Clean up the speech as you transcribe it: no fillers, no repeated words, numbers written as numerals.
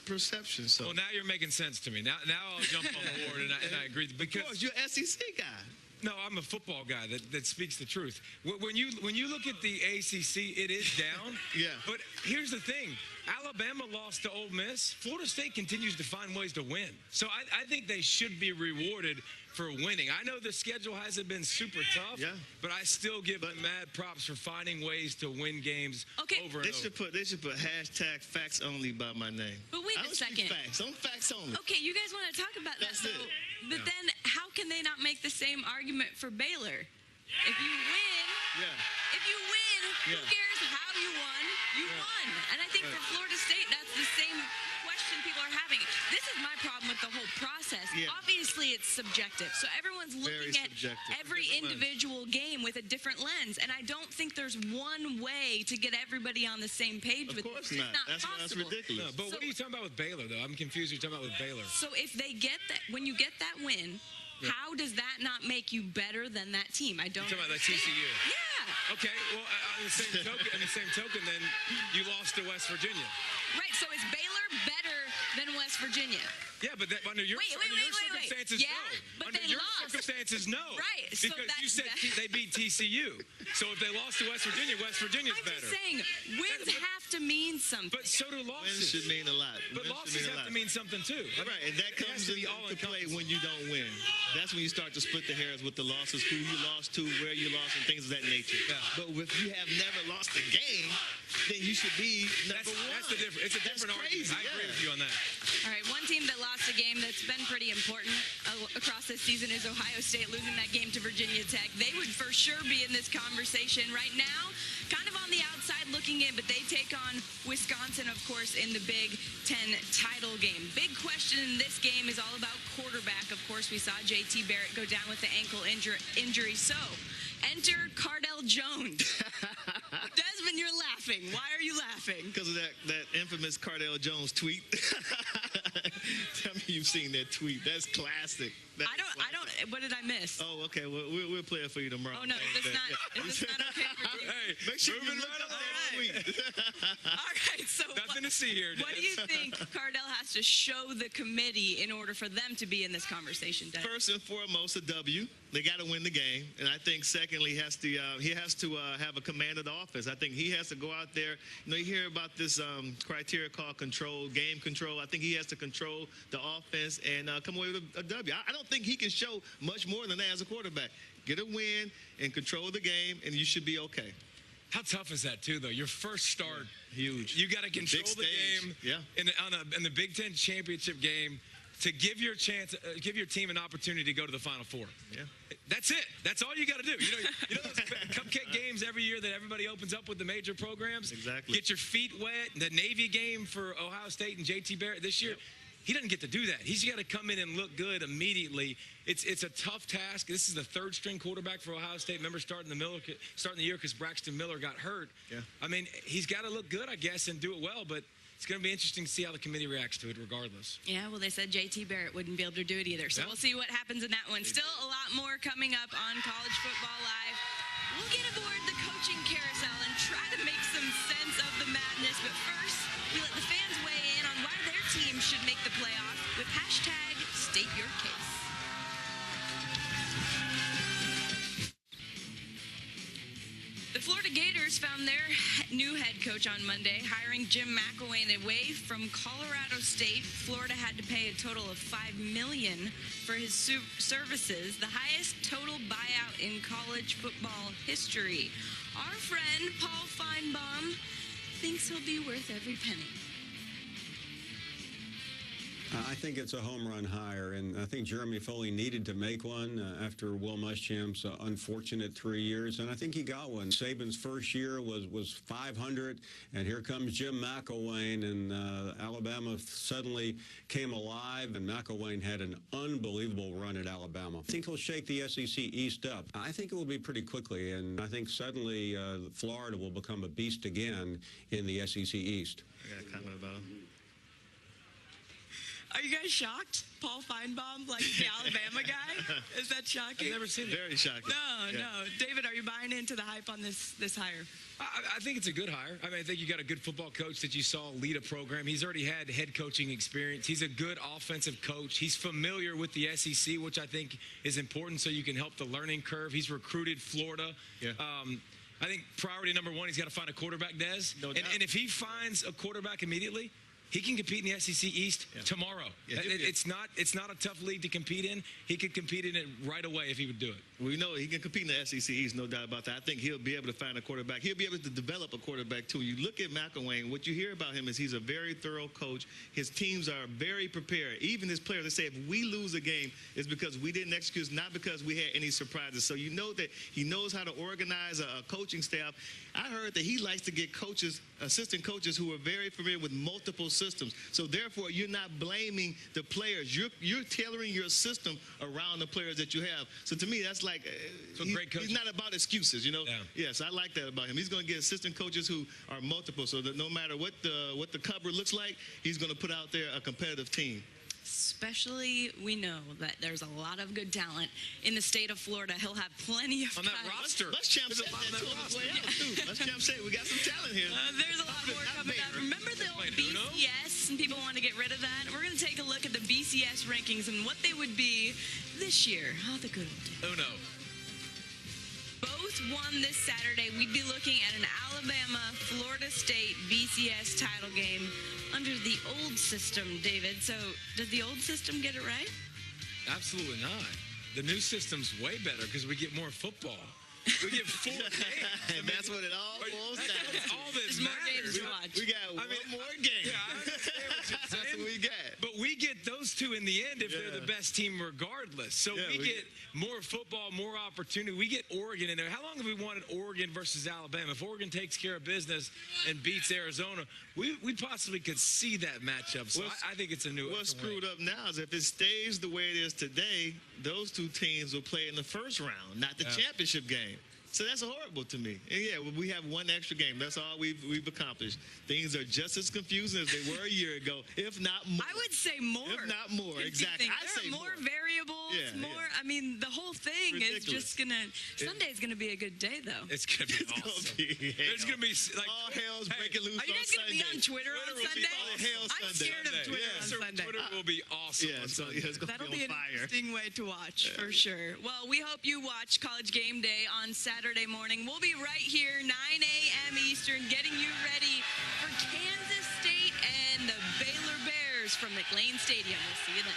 perception. So. Well, now you're making sense to me. Now I'll jump on board, and I agree. Because of course, you're an SEC guy. No, I'm a football guy that speaks the truth. When you look at the ACC, it is down. Yeah. But here's the thing. Alabama lost to Ole Miss. Florida State continues to find ways to win. So I think they should be rewarded for winning. I know the schedule hasn't been super tough, but I still give them mad props for finding ways to win games over and over. They should put hashtag facts only by my name. But wait a second. Facts. I'm facts only. Okay, you guys want to talk about that, though. But then how can they not make the same argument for Baylor? If you win, who cares how you won? You won. And I think for Florida State, that's the same question people are having. This is my problem with the whole process. Obviously, it's subjective. So everyone's looking at every individual game with a different lens. And I don't think there's one way to get everybody on the same page with this. It's not possible. That's ridiculous. No, but what are you talking about with Baylor, though? I'm confused. You're talking about with Baylor. So if they get that, when you get that win, how does that not make you better than that team? I don't. You're talking about like TCU. Yeah. Okay. Well, on the same token, then you lost to West Virginia. Right. So is Baylor better than West Virginia? Yeah, but under your circumstances, yeah, no. But under they your lost. Circumstances, no. Right. Because you said they beat TCU. So if they lost to West Virginia better. I'm just saying, wins have to mean something. But so do losses. Wins should mean a lot. But losses have to mean something too. Right, and that comes into play when you don't win. That's when you start to split the hairs with the losses, who you lost to, where you lost, and things of that nature. Yeah. But if you have never lost a game, then you should be number one. That's the difference. It's a different argument. I agree with you on that. All right, one team that lost a game that's been pretty important across this season is Ohio State, losing that game to Virginia Tech. They would for sure be in this conversation right now, kind of on the outside looking in, but they take on Wisconsin, of course, in the Big Ten title game. Big question in this game is all about quarterback. Of course, we saw JT Barrett go down with the ankle injury. So, enter Cardell Jones. Desmond, you're laughing. Why are you laughing? Because of that infamous Cardell Jones tweet. Tell me you've seen that tweet. That's classic. I don't. What did I miss? Oh, okay. Well, we'll play it for you tomorrow. Oh no, is this not okay for you? Hey, make sure you look up that tweet. All right. So nothing to see here. What do you think Cardell has to show the committee in order for them to be in this conversation? Dennis? First and foremost, a W. They got to win the game, and I think secondly, he has to have a command of the offense. I think he has to go out there. You know, you hear about this criteria called game control. I think he has to control the offense and come away with a W. I don't think he can show much more than that as a quarterback. Get a win and control the game, and you should be okay. How tough is that, too, though? Your first start. Huge. You got to control the game in the Big Ten championship game to give your team an opportunity to go to the Final Four. Yeah. That's it. That's all you got to do. You know those cupcake games every year that everybody opens up with the major programs? Exactly. Get your feet wet. The Navy game for Ohio State and JT Barrett this year. Yep. He doesn't get to do that. He's got to come in and look good immediately. It's a tough task. This is the third-string quarterback for Ohio State. Remember, starting the year because Braxton Miller got hurt. Yeah. I mean, he's got to look good, I guess, and do it well. But it's going to be interesting to see how the committee reacts to it, regardless. Yeah, well, they said JT Barrett wouldn't be able to do it either. So we'll see what happens in that one. Still a lot more coming up on College Football Live. We'll get aboard the coaching carousel and try to make some sense of the madness. But first, we let the fans weigh in on why their team should make the playoff with hashtag State Your Case. The Florida Gators found their new head coach on Monday, hiring Jim McElwain away from Colorado State. Florida had to pay a total of $5 million for his services, the highest total buyout in college football history. Our friend Paul Feinbaum thinks he'll be worth every penny. I think it's a home run hire, and I think Jeremy Foley needed to make one after Will Muschamp's unfortunate 3 years, and I think he got one. Saban's first year was 500, and here comes Jim McElwain, and Alabama suddenly came alive, and McElwain had an unbelievable run at Alabama. I think he'll shake the SEC East up. I think it will be pretty quickly, and I think suddenly Florida will become a beast again in the SEC East. I got a comment about him. Are you guys shocked? Paul Feinbaum, like the Alabama guy? Is that shocking? I've never seen it. Very shocking. No. David, are you buying into the hype on this hire? I think it's a good hire. I mean, I think you got a good football coach that you saw lead a program. He's already had head coaching experience. He's a good offensive coach. He's familiar with the SEC, which I think is important so you can help the learning curve. He's recruited Florida. Yeah. I think priority number one, he's got to find a quarterback, Des. No doubt. And if he finds a quarterback immediately, he can compete in the SEC East tomorrow. Yeah, it's not a tough league to compete in. He could compete in it right away if he would do it. We know he can compete in the SEC East, no doubt about that. I think he'll be able to find a quarterback. He'll be able to develop a quarterback, too. You look at McElwain, what you hear about him is he's a very thorough coach. His teams are very prepared. Even his players, they say if we lose a game, it's because we didn't execute, not because we had any surprises. So you know that he knows how to organize a coaching staff. I heard that he likes to get coaches, assistant coaches who are very familiar with multiple systems. So therefore, you're not blaming the players. You're tailoring your system around the players that you have. So to me, that's like great coach. He's not about excuses, you know. Yeah. Yes, I like that about him. He's going to get assistant coaches who are multiple, so that no matter what the cupboard looks like, he's going to put out there a competitive team. Especially, we know that there's a lot of good talent in the state of Florida. He'll have plenty of On that guys. roster. Muschamp There's said a lot that on to that him roster. way out, too. Muschamp said we got some talent here. There's a lot more coming up. Remember the old BCS, and people want to get rid of that? We're going to take a look at the BCS rankings and what they would be this year. Oh, the good old days. Oh, no. Both won this Saturday. We'd be looking at an Alabama-Florida State BCS title game under the old system, David. So does the old system get it right? Absolutely not. The new system's way better because we get more football. We get 4 games. And that's what it all boils down That's to. all that There's more games matters. to watch. We got one more game. Yeah, I understand what you're That's saying. what we got. But we get those two in the end if they're Yeah. the best team regardless. So Yeah, we get more football, more opportunity. We get Oregon in there. How long have we wanted Oregon versus Alabama? If Oregon takes care of business and beats Arizona, we possibly could see that matchup. So I think it's a new. What's screwed up now is if it stays the way it is today, those two teams will play in the first round, not the championship game. So that's horrible to me. And yeah, we have one extra game. That's all we've accomplished. Things are just as confusing as they were a year ago, if not more. I would say more. If not more, exactly. I say There are more variables, Yeah, more. yeah. I mean, the whole thing is Ridiculous. just gonna. Sunday's gonna be a good day, though. It's gonna be It's gonna awesome. be hell. There's gonna be like all hell's Hey, breaking loose Are you on guys gonna Sunday. be on Twitter on will be Sunday? all hell I'm Sunday. scared of Twitter on Sunday. Twitter will be awesome. Yeah, on so Sunday. it's gonna That'll be be on an fire. interesting way to watch for sure. Well, we hope you watch College Game Day on Saturday morning. We'll be right here, 9 a.m. Eastern, getting you ready for Kansas State and the Baylor Bears from McLean Stadium. We'll see you then.